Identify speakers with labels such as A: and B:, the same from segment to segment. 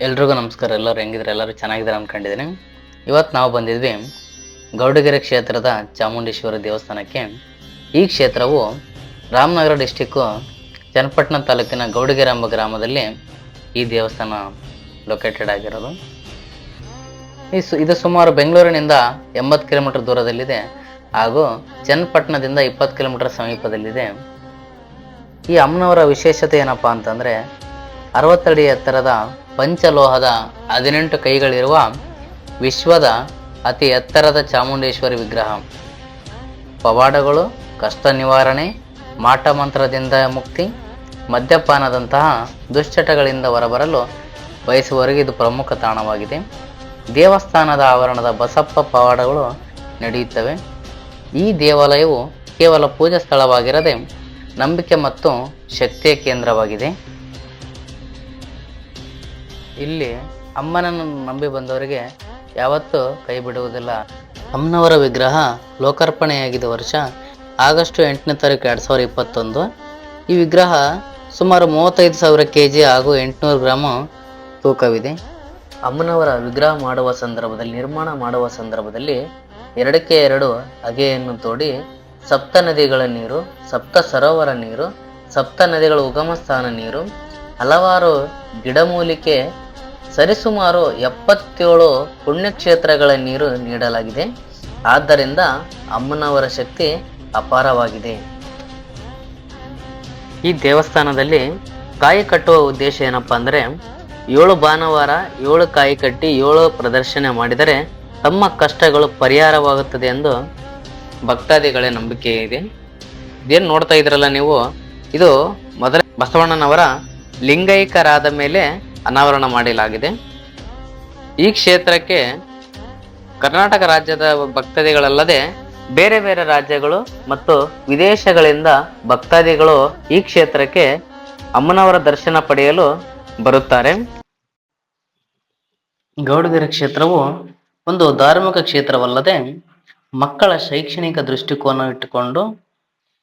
A: ಎಲ್ರಿಗೂ ನಮಸ್ಕಾರ. ಎಲ್ಲರೂ ಹೆಂಗಿದ್ರೆ ಎಲ್ಲರೂ ಚೆನ್ನಾಗಿದ್ದಾರೆ ಅನ್ಕೊಂಡಿದ್ದೀನಿ. ಇವತ್ತು ನಾವು ಬಂದಿದ್ವಿ ಗೌಡಗೆರೆ ಕ್ಷೇತ್ರದ ಚಾಮುಂಡೇಶ್ವರಿ ದೇವಸ್ಥಾನಕ್ಕೆ. ಈ ಕ್ಷೇತ್ರವು ರಾಮನಗರ ಡಿಸ್ಟಿಕ್ಕು ಚನ್ನಪಟ್ಟಣ ತಾಲೂಕಿನ ಗೌಡಗೆರೆ ಎಂಬ ಗ್ರಾಮದಲ್ಲಿ ಈ ದೇವಸ್ಥಾನ ಲೊಕೇಟೆಡ್ ಆಗಿರೋದು. ಇದು ಸುಮಾರು ಬೆಂಗಳೂರಿನಿಂದ 80 ಕಿಲೋಮೀಟರ್ ದೂರದಲ್ಲಿದೆ ಹಾಗೂ ಚನ್ನಪಟ್ಟಣದಿಂದ 20 ಕಿಲೋಮೀಟರ್ ಸಮೀಪದಲ್ಲಿದೆ. ಈ ಅಮ್ಮನವರ ವಿಶೇಷತೆ ಏನಪ್ಪಾ ಅಂತಂದರೆ 60 ಅಡಿ ಎತ್ತರದ ಪಂಚಲೋಹದ 18 ಕೈಗಳಿರುವ ವಿಶ್ವದ ಅತಿ ಎತ್ತರದ ಚಾಮುಂಡೇಶ್ವರಿ ವಿಗ್ರಹ. ಪವಾಡಗಳು, ಕಷ್ಟ ನಿವಾರಣೆ, ಮಾಟ ಮಂತ್ರದಿಂದ ಮುಕ್ತಿ, ಮದ್ಯಪಾನದಂತಹ ದುಶ್ಚಟಗಳಿಂದ ಹೊರಬರಲು ಬಯಸುವವರಿಗೆ ಇದು ಪ್ರಮುಖ ತಾಣವಾಗಿದೆ. ದೇವಸ್ಥಾನದ ಆವರಣದ ಬಸಪ್ಪ ಪವಾಡಗಳು ನಡೆಯುತ್ತವೆ. ಈ ದೇವಾಲಯವು ಕೇವಲ ಪೂಜಾ ಸ್ಥಳವಾಗಿರದೆ ನಂಬಿಕೆ ಮತ್ತು ಶಕ್ತಿಯ ಕೇಂದ್ರವಾಗಿದೆ. ಇಲ್ಲಿ ಅಮ್ಮನನ್ನು ನಂಬಿ ಬಂದವರಿಗೆ ಯಾವತ್ತೂ ಕೈ ಬಿಡುವುದಿಲ್ಲ. ಅಮ್ಮನವರ ವಿಗ್ರಹ ಲೋಕಾರ್ಪಣೆಯಾಗಿದ್ದ ವರ್ಷ ಆಗಸ್ಟ್ 8ನೇ ತಾರೀಕು 2021. ಈ ವಿಗ್ರಹ ಸುಮಾರು 35,000 kg ಹಾಗೂ 800 ಗ್ರಾಮ್ ತೂಕವಿದೆ. ಅಮ್ಮನವರ ವಿಗ್ರಹ ನಿರ್ಮಾಣ ಮಾಡುವ ಸಂದರ್ಭದಲ್ಲಿ 2ಕ್ಕೆ 2 ಅಗೆಯನ್ನು ತೋಡಿ ಸಪ್ತ ನದಿಗಳ ನೀರು, ಸಪ್ತ ಸರೋವರ ನೀರು, ಸಪ್ತ ನದಿಗಳ ಉಗಮ ಸ್ಥಾನ ನೀರು, ಹಲವಾರು ಗಿಡಮೂಲಿಕೆ, ಸರಿಸುಮಾರು 77 ಪುಣ್ಯಕ್ಷೇತ್ರಗಳ ನೀರು ನೀಡಲಾಗಿದೆ. ಆದ್ದರಿಂದ ಅಮ್ಮನವರ ಶಕ್ತಿ ಅಪಾರವಾಗಿದೆ. ಈ ದೇವಸ್ಥಾನದಲ್ಲಿ ಕಾಯಿ ಕಟ್ಟುವ ಉದ್ದೇಶ ಏನಪ್ಪಾ ಅಂದರೆ 7 ಭಾನುವಾರ 7 ಕಾಯಿ ಕಟ್ಟಿ 7 ಪ್ರದರ್ಶನ ಮಾಡಿದರೆ ತಮ್ಮ ಕಷ್ಟಗಳು ಪರಿಹಾರವಾಗುತ್ತದೆ ಎಂದು ಭಕ್ತಾದಿಗಳ ನಂಬಿಕೆ ಇದೆ. ಇದೇನು ನೋಡ್ತಾ ಇದ್ರಲ್ಲ ನೀವು, ಇದು ಮೊದಲ ಬಸವಣ್ಣನವರ ಲಿಂಗೈಕ್ಯರಾದ ಮೇಲೆ ಅನಾವರಣ ಮಾಡಲಾಗಿದೆ. ಈ ಕ್ಷೇತ್ರಕ್ಕೆ ಕರ್ನಾಟಕ ರಾಜ್ಯದ ಭಕ್ತಾದಿಗಳಲ್ಲದೆ ಬೇರೆ ಬೇರೆ ರಾಜ್ಯಗಳು ಮತ್ತು ವಿದೇಶಗಳಿಂದ ಭಕ್ತಾದಿಗಳು ಈ ಕ್ಷೇತ್ರಕ್ಕೆ ಅಮ್ಮನವರ ದರ್ಶನ ಪಡೆಯಲು ಬರುತ್ತಾರೆ. ಗೌಡಗೆರೆ ಕ್ಷೇತ್ರವು ಒಂದು ಧಾರ್ಮಿಕ ಕ್ಷೇತ್ರವಲ್ಲದೆ ಮಕ್ಕಳ ಶೈಕ್ಷಣಿಕ ದೃಷ್ಟಿಕೋನ ಇಟ್ಟುಕೊಂಡು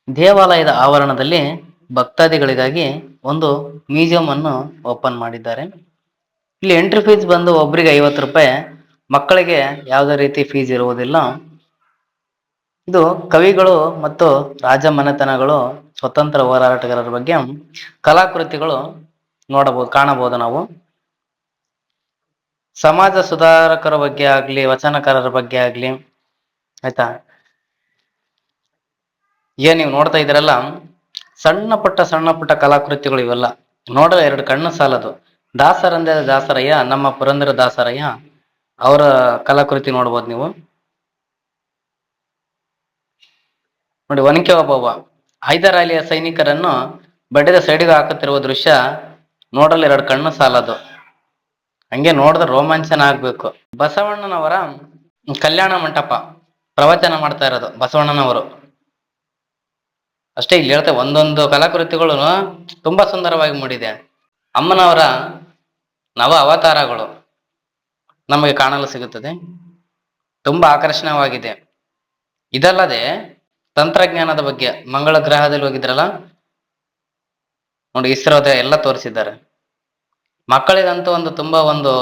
A: ದೇವಾಲಯದ ಆವರಣದಲ್ಲಿ ಭಕ್ತಾದಿಗಳಿಗಾಗಿ ಒಂದು ಮ್ಯೂಸಿಯಂ ಅನ್ನು ಓಪನ್ ಮಾಡಿದ್ದಾರೆ. ಇಲ್ಲಿ ಎಂಟ್ರಿ ಫೀಸ್ ಬಂದು ಒಬ್ಬರಿಗೆ 50 ರೂಪಾಯಿ, ಮಕ್ಕಳಿಗೆ ಯಾವುದೇ ರೀತಿ ಫೀಸ್ ಇರುವುದಿಲ್ಲ. ಇದು ಕವಿಗಳು ಮತ್ತು ರಾಜ ಮನೆತನಗಳು, ಸ್ವತಂತ್ರ ಹೋರಾಟಗಾರರ ಬಗ್ಗೆ ಕಲಾಕೃತಿಗಳು ಕಾಣಬಹುದು ನಾವು. ಸಮಾಜ ಸುಧಾರಕರ ಬಗ್ಗೆ ಆಗ್ಲಿ, ವಚನಕಾರರ ಬಗ್ಗೆ ಆಗ್ಲಿ, ಆಯ್ತಾ, ಏನ್ ನೀವು ನೋಡ್ತಾ ಇದ್ದೀರಲ್ಲ, ಸಣ್ಣ ಪುಟ್ಟ ಕಲಾಕೃತಿಗಳು ಇವೆಲ್ಲ ನೋಡಲು 2 ಕಣ್ಣು ಸಾಲದು. ದಾಸರಂದೇ ದಾಸರಯ್ಯ, ನಮ್ಮ ಪುರಂದರ ದಾಸರಯ್ಯ ಅವರ ಕಲಾಕೃತಿ ನೋಡ್ಬೋದು ನೀವು. ನೋಡಿ, ಒನಕೆ ಓಬವ್ವ ಹೈದರಾಲಿಯ ಸೈನಿಕರನ್ನು ಬಡಿದ ಸೈಡಿಗೆ ಹಾಕುತ್ತಿರುವ ದೃಶ್ಯ ನೋಡಲು 2 ಕಣ್ಣು ಸಾಲದು. ಹಂಗೆ ನೋಡಿದ್ರೆ ರೋಮಾಂಚನ ಆಗ್ಬೇಕು. ಬಸವಣ್ಣನವರ ಕಲ್ಯಾಣ ಮಂಟಪ ಪ್ರವಚನ ಮಾಡ್ತಾ ಇರೋದು ಬಸವಣ್ಣನವರು ಅಷ್ಟೇ. ಇಲ್ಲಿ ಹೇಳ್ತೇವೆ, ಒಂದೊಂದು ಕಲಾಕೃತಿಗಳು ತುಂಬಾ ಸುಂದರವಾಗಿ ಮೂಡಿದೆ. ಅಮ್ಮನವರ ನವ ಅವತಾರಗಳು ನಮಗೆ ಕಾಣಲು ಸಿಗುತ್ತದೆ. ತುಂಬಾ ಆಕರ್ಷಣೀಯವಾಗಿದೆ. ಇದಲ್ಲದೆ ತಂತ್ರಜ್ಞಾನದ ಬಗ್ಗೆ, ಮಂಗಳ ಗ್ರಹದಲ್ಲಿ ಹೋಗಿದ್ರಲ್ಲ ನೋಡಿ, ಇಸ್ರೋದ ಎಲ್ಲ ತೋರಿಸಿದ್ದಾರೆ. ಮಕ್ಕಳಿಗಂತೂ ಒಂದು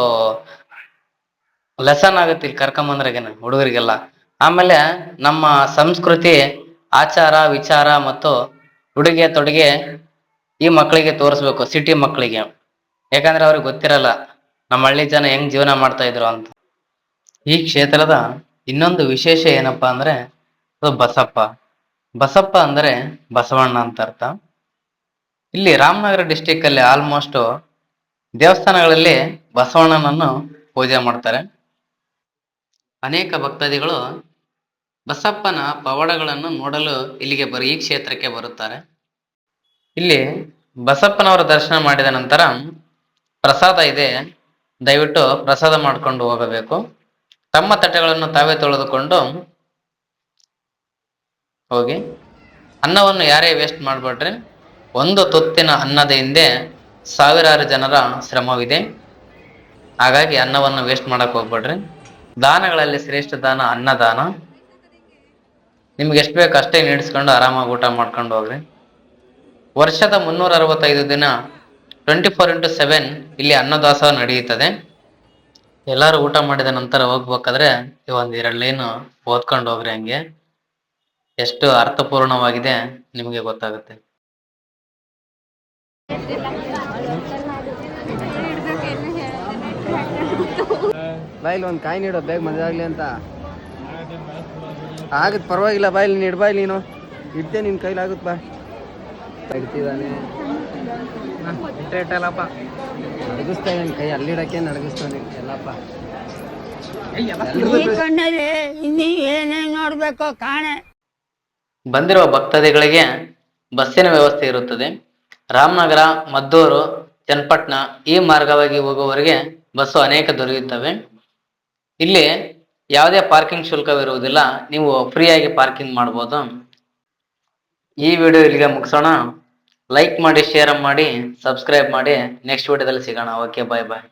A: ಲೆಸನ್ ಆಗುತ್ತೆ ಇಲ್ಲಿ ಕರ್ಕೊಂಬಂದ್ರಾಗೇನೆ ಹುಡುಗರಿಗೆಲ್ಲ. ಆಮೇಲೆ ನಮ್ಮ ಸಂಸ್ಕೃತಿ, ಆಚಾರ ವಿಚಾರ ಮತ್ತು ಉಡುಗೆ ತೊಡುಗೆ ಈ ಮಕ್ಕಳಿಗೆ ತೋರಿಸ್ಬೇಕು, ಸಿಟಿ ಮಕ್ಕಳಿಗೆ. ಯಾಕಂದ್ರೆ ಅವ್ರಿಗೆ ಗೊತ್ತಿರಲ್ಲ ನಮ್ಮ ಹಳ್ಳಿ ಜನ ಹೆಂಗ್ ಜೀವನ ಮಾಡ್ತಾ ಇದ್ರು ಅಂತ. ಈ ಕ್ಷೇತ್ರದ ಇನ್ನೊಂದು ವಿಶೇಷ ಏನಪ್ಪಾ ಅಂದ್ರೆ ಅದು ಬಸಪ್ಪ ಅಂದ್ರೆ ಬಸವಣ್ಣ ಅಂತ ಅರ್ಥ. ಇಲ್ಲಿ ರಾಮನಗರ ಡಿಸ್ಟಿಕ್ ಅಲ್ಲಿ ಆಲ್ಮೋಸ್ಟ್ ದೇವಸ್ಥಾನಗಳಲ್ಲಿ ಬಸವಣ್ಣನನ್ನು ಪೂಜೆ ಮಾಡ್ತಾರೆ. ಅನೇಕ ಭಕ್ತಾದಿಗಳು ಬಸಪ್ಪನ ಪವಾಡಗಳನ್ನು ನೋಡಲು ಇಲ್ಲಿಗೆ ಈ ಕ್ಷೇತ್ರಕ್ಕೆ ಬರುತ್ತಾರೆ. ಇಲ್ಲಿ ಬಸಪ್ಪನವರ ದರ್ಶನ ಮಾಡಿದ ನಂತರ ಪ್ರಸಾದ ಇದೆ, ದಯವಿಟ್ಟು ಪ್ರಸಾದ ಮಾಡ್ಕೊಂಡು ಹೋಗಬೇಕು. ತಮ್ಮ ತಟ್ಟೆಗಳನ್ನು ತಾವೇ ತೊಳೆದುಕೊಂಡು ಹೋಗಿ. ಅನ್ನವನ್ನು ಯಾರೇ ವೇಸ್ಟ್ ಮಾಡಬೇಡ್ರಿ. ಒಂದು ತುತ್ತಿನ ಅನ್ನದ ಹಿಂದೆ ಸಾವಿರಾರು ಜನರ ಶ್ರಮವಿದೆ. ಹಾಗಾಗಿ ಅನ್ನವನ್ನು ವೇಸ್ಟ್ ಮಾಡಕ್ ಹೋಗ್ಬೇಡ್ರಿ. ದಾನಗಳಲ್ಲಿ ಶ್ರೇಷ್ಠ ದಾನ ಅನ್ನದಾನ. ನಿಮ್ಗೆ ಎಷ್ಟು ಬೇಕು ಅಷ್ಟೇ ನೀಡಿಸ್ಕೊಂಡು ಆರಾಮಾಗಿ ಊಟ ಮಾಡ್ಕೊಂಡು ಹೋಗ್ರಿ. ವರ್ಷದ 365 ದಿನ 24x7 ಇಲ್ಲಿ ಅನ್ನದಾಸೋಹ ನಡೆಯುತ್ತದೆ. ಎಲ್ಲಾರು ಊಟ ಮಾಡಿದ ನಂತರ ಹೋಗ್ಬೇಕಾದ್ರೆ ಒಂದ್ 2 ಲೈನ್ ಓದ್ಕೊಂಡು ಹೋಗ್ರಿ. ಹಂಗೆ ಎಷ್ಟು ಅರ್ಥಪೂರ್ಣವಾಗಿದೆ ನಿಮಗೆ ಗೊತ್ತಾಗುತ್ತೆ.
B: ಬಾಯಿಲಿ ಒಂದು ಕಾಯಿ ನೀಡೋ ಬೇಗ ಮದುವೆ ಆಗಲಿ ಅಂತ. ಆಗುತ್ತೆ ಪರವಾಗಿಲ್ಲ, ಬಾಯಿಲಿ ನೀನು ಇಡ್ಬಾಯಿ, ನೀನು ಇಡ್ತೆ, ನಿನ್ನ ಕೈಲಾಗುತ್ತೆ ಬಾ. ಇಡ್ತಿದ್ದಾನೆ ಇಟ್ಟಲ್ಲಪ್ಪ, ನಡಗಿಸ್ತಾ ಏನು ಕೈ ಅಲ್ಲಿಡಕ್ಕೆ ನಡಗಿಸ್ತಾನೆ ಎಲ್ಲಪ್ಪ. ನೋಡ್ಬೇಕು ಕಾಣೆ.
A: ಬಂದಿರುವ ಭಕ್ತಾದಿಗಳಿಗೆ ಬಸ್ಸಿನ ವ್ಯವಸ್ಥೆ ಇರುತ್ತದೆ. ರಾಮನಗರ, ಮದ್ದೂರು, ಚನ್ನಪಟ್ಟಣ ಈ ಮಾರ್ಗವಾಗಿ ಹೋಗುವವರೆಗೆ ಬಸ್ಸು ಅನೇಕ ದೊರೆಯುತ್ತವೆ. ಇಲ್ಲಿ ಯಾವುದೇ ಪಾರ್ಕಿಂಗ್ ಶುಲ್ಕವಿರುವುದಿಲ್ಲ, ನೀವು ಫ್ರೀಯಾಗಿ ಪಾರ್ಕಿಂಗ್ ಮಾಡ್ಬೋದು. ಈ ವಿಡಿಯೋ ಇಲ್ಲಿಗೆ ಮುಗಿಸೋಣ. ಲೈಕ್ ಮಾಡಿ, ಶೇರ್ ಮಾಡಿ, ಸಬ್ಸ್ಕ್ರೈಬ್ ಮಾಡಿ. ನೆಕ್ಸ್ಟ್ ವಿಡಿಯೋದಲ್ಲಿ ಸಿಗೋಣ. ಓಕೆ, ಬಾಯ್ ಬಾಯ್.